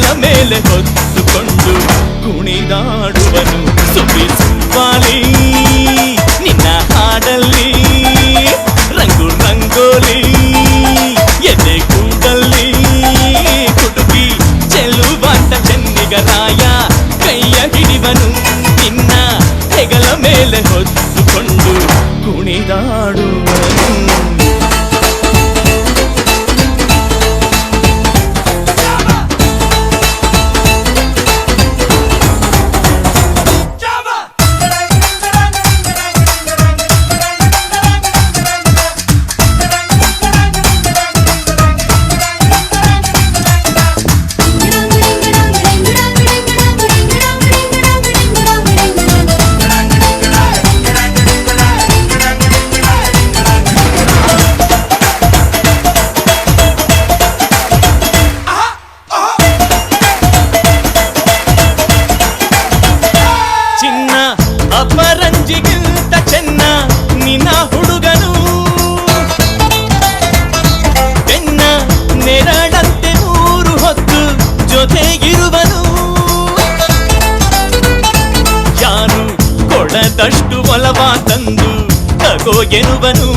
ಹೆಗಲ ಮೇಲೆ ಹೊತ್ತುಕೊಂಡು ಕುಣಿದಾಡುವನು ಸುಬ್ಬಿ ಸುಬ್ಬಾಲಿ ನಿನ್ನ ಹಾಡಲ್ಲಿ ರಂಗು ರಂಗೋಲಿ ಎದೆ ಕೂಡಲ್ಲಿ ಕುಟುಕಿ ಚೆಲ್ಲುವಂತ ಚೆನ್ನಿಗರಾಯ ಕೈಯ ಹಿಡಿವನು ನಿನ್ನ ಹೆಗಲ ಮೇಲೆ ಹೊತ್ತುಕೊಂಡು ಕುಣಿದಾಡುವನು ಅಪರಂಜಿಗಿಂತ ಚೆನ್ನ ನಿನ್ನ ಹುಡುಗನು ಬೆನ್ನ ನೆರಳಂತೆ ಮೂರು ಹೊತ್ತು ಜೊತೆಗಿರುವನು ಯಾರು ಕೊಡದಷ್ಟು ಒಲವ ತಂದು ತಗೋ ಎನ್ನುವನು